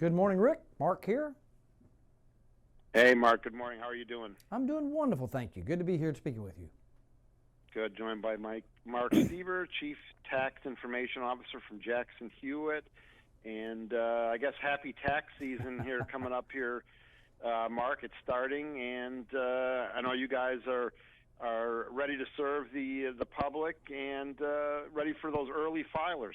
Good morning, Rick. Mark here. Hey, Mark. Good morning. How are you doing? I'm doing wonderful, thank you. Good to be here speaking with you. Good. Joined by Mark Steber, Chief Tax Information Officer from Jackson Hewitt. And I guess happy tax season here coming up here, Mark. It's starting, and I know you guys are ready to serve the public and ready for those early filers.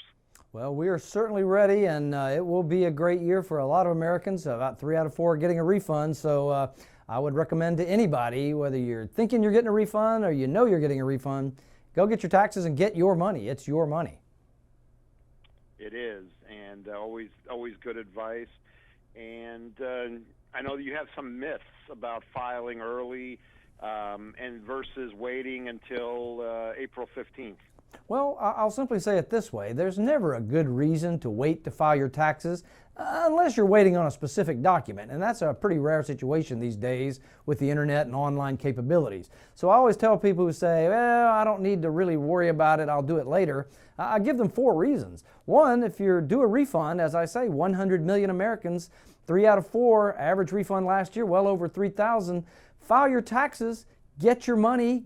Well, we are certainly ready, and it will be a great year for a lot of Americans. About 3 out of 4 are getting a refund, so I would recommend to anybody, whether you're thinking you're getting a refund or you know you're getting a refund, go get your taxes and get your money. It's your money. It is, and always good advice. And I know that you have some myths about filing early and versus waiting until April 15th. Well, I'll simply say it this way. There's never a good reason to wait to file your taxes unless you're waiting on a specific document, and that's a pretty rare situation these days with the internet and online capabilities. So I always tell people who say, well, I don't need to really worry about it, I'll do it later. I give them 4 reasons. One, if you're due a refund, as I say, 100 million Americans, 3 out of 4, average refund last year, well over 3,000, file your taxes. Get your money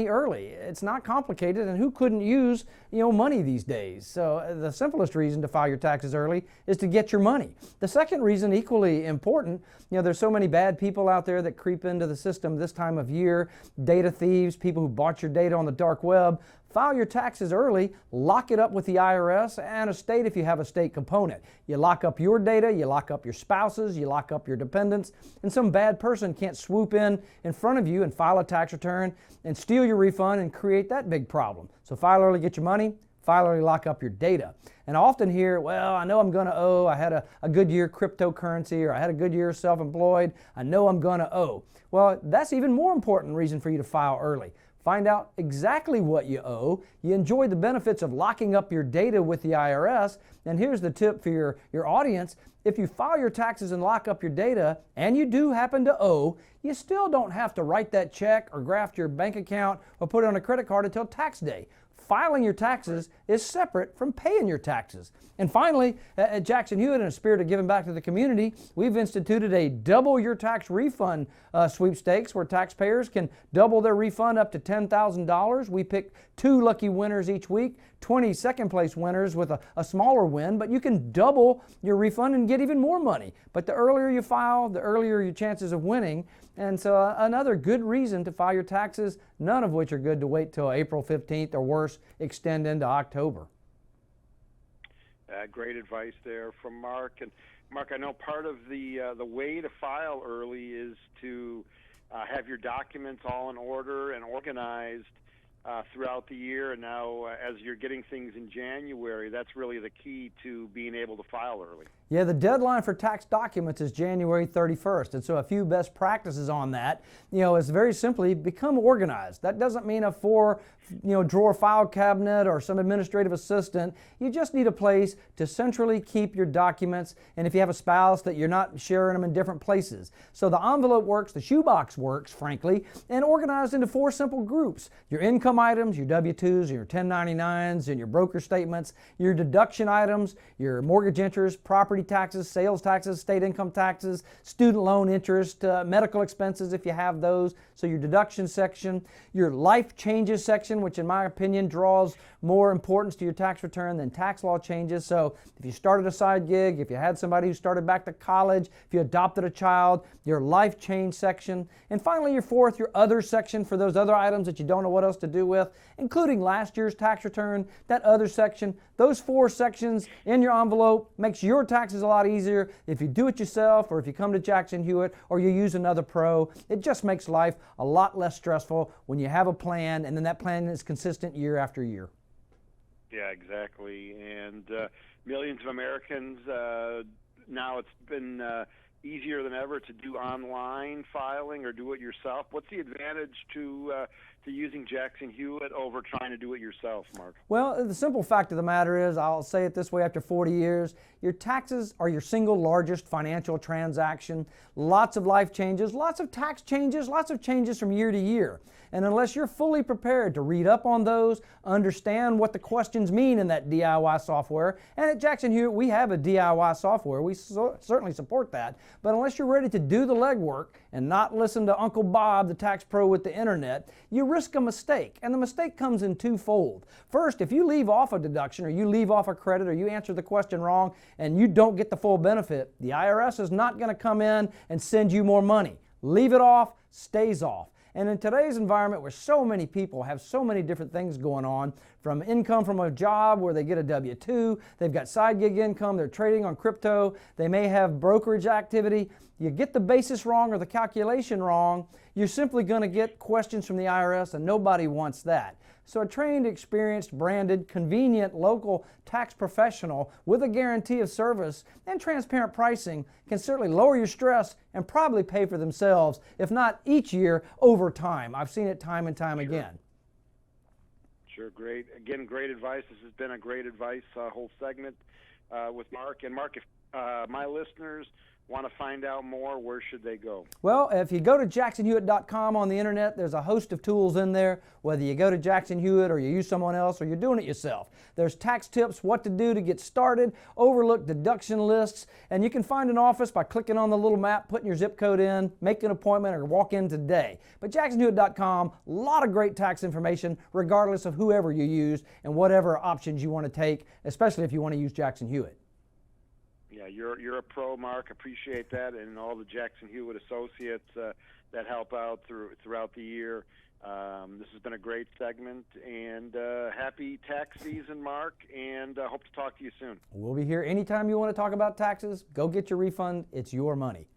early. It's not complicated, and who couldn't use, money these days? So the simplest reason to file your taxes early is to get your money. The second reason, equally important, there's so many bad people out there that creep into the system this time of year, data thieves, people who bought your data on the dark web. File your taxes early, lock it up with the IRS and a state if you have a state component. You lock up your data, you lock up your spouses, you lock up your dependents, and some bad person can't swoop in front of you and file a tax return and steal your refund and create that big problem. So file early, get your money, file early, lock up your data. And I often hear, well, I know I'm going to owe, I had a good year cryptocurrency, or I had a good year self-employed, I know I'm going to owe. Well, that's even more important reason for you to file early. Find out exactly what you owe. You enjoy the benefits of locking up your data with the IRS. And here's the tip for your audience. If you file your taxes and lock up your data, and you do happen to owe, you still don't have to write that check or graft your bank account or put it on a credit card until tax day. Filing your taxes is separate from paying your taxes. And finally, at Jackson Hewitt, in a spirit of giving back to the community, we've instituted a double your tax refund sweepstakes where taxpayers can double their refund up to $10,000. We pick 2 lucky winners each week, 20 second place winners with a smaller win, but you can double your refund and get even more money. But the earlier you file, the earlier your chances of winning. And so another good reason to file your taxes, none of which are good to wait till April 15th or worse, extend into October. Great advice there from Mark. And Mark, I know part of the way to file early is to have your documents all in order and organized throughout the year. And now as you're getting things in January, that's really the key to being able to file early. Yeah, the deadline for tax documents is January 31st. And so a few best practices on that, is very simply become organized. That doesn't mean a 4 drawer file cabinet or some administrative assistant. You just need a place to centrally keep your documents, and if you have a spouse, that you're not sharing them in different places. So the envelope works, the shoebox works, frankly, and organized into 4 simple groups. Your income items, your W-2s, your 1099s, and your broker statements, your deduction items, your mortgage interest, property taxes, sales taxes, state income taxes, student loan interest, medical expenses if you have those. So your deduction section, your life changes section, which in my opinion draws more importance to your tax return than tax law changes. So if you started a side gig, if you had somebody who started back to college, if you adopted a child, your life change section. And finally, your 4th, your other section for those other items that you don't know what else to do with, including last year's tax return, that other section. Those 4 sections in your envelope makes your taxes a lot easier. If you do it yourself, or if you come to Jackson Hewitt, or you use another pro, it just makes life a lot less stressful when you have a plan, and then that plan is consistent year after year. Yeah, exactly. And millions of Americans, now it's been easier than ever to do online filing or do it yourself. What's the advantage to to using Jackson Hewitt over trying to do it yourself, Mark? Well, the simple fact of the matter is, I'll say it this way after 40 years, your taxes are your single largest financial transaction. Lots of life changes, lots of tax changes, lots of changes from year to year. And unless you're fully prepared to read up on those, understand what the questions mean in that DIY software, and at Jackson Hewitt we have a DIY software, we certainly support that, but unless you're ready to do the legwork and not listen to Uncle Bob, the tax pro with the internet, you risk a mistake. And the mistake comes in twofold. First, if you leave off a deduction or you leave off a credit or you answer the question wrong and you don't get the full benefit, the IRS is not going to come in and send you more money. Leave it off, stays off. And in today's environment where so many people have so many different things going on, from income from a job where they get a W-2, they've got side gig income, they're trading on crypto, they may have brokerage activity, you get the basis wrong or the calculation wrong, you're simply going to get questions from the IRS, and nobody wants that. So a trained, experienced, branded, convenient, local tax professional with a guarantee of service and transparent pricing can certainly lower your stress and probably pay for themselves, if not each year, over time. I've seen it time and time again. Sure, great. Again, great advice. This has been a great advice whole segment with Mark. And Mark, if my listeners want to find out more, where should they go? Well, if you go to jacksonhewitt.com on the internet, there's a host of tools in there, whether you go to Jackson Hewitt or you use someone else or you're doing it yourself. There's tax tips, what to do to get started, overlooked deduction lists, and you can find an office by clicking on the little map, putting your zip code in, make an appointment, or walk in today. But jacksonhewitt.com, a lot of great tax information regardless of whoever you use and whatever options you want to take, especially if you want to use Jackson Hewitt. Yeah, you're a pro, Mark. Appreciate that, and all the Jackson Hewitt associates that help out throughout the year. This has been a great segment, and happy tax season, Mark, and hope to talk to you soon. We'll be here anytime you want to talk about taxes. Go get your refund. It's your money.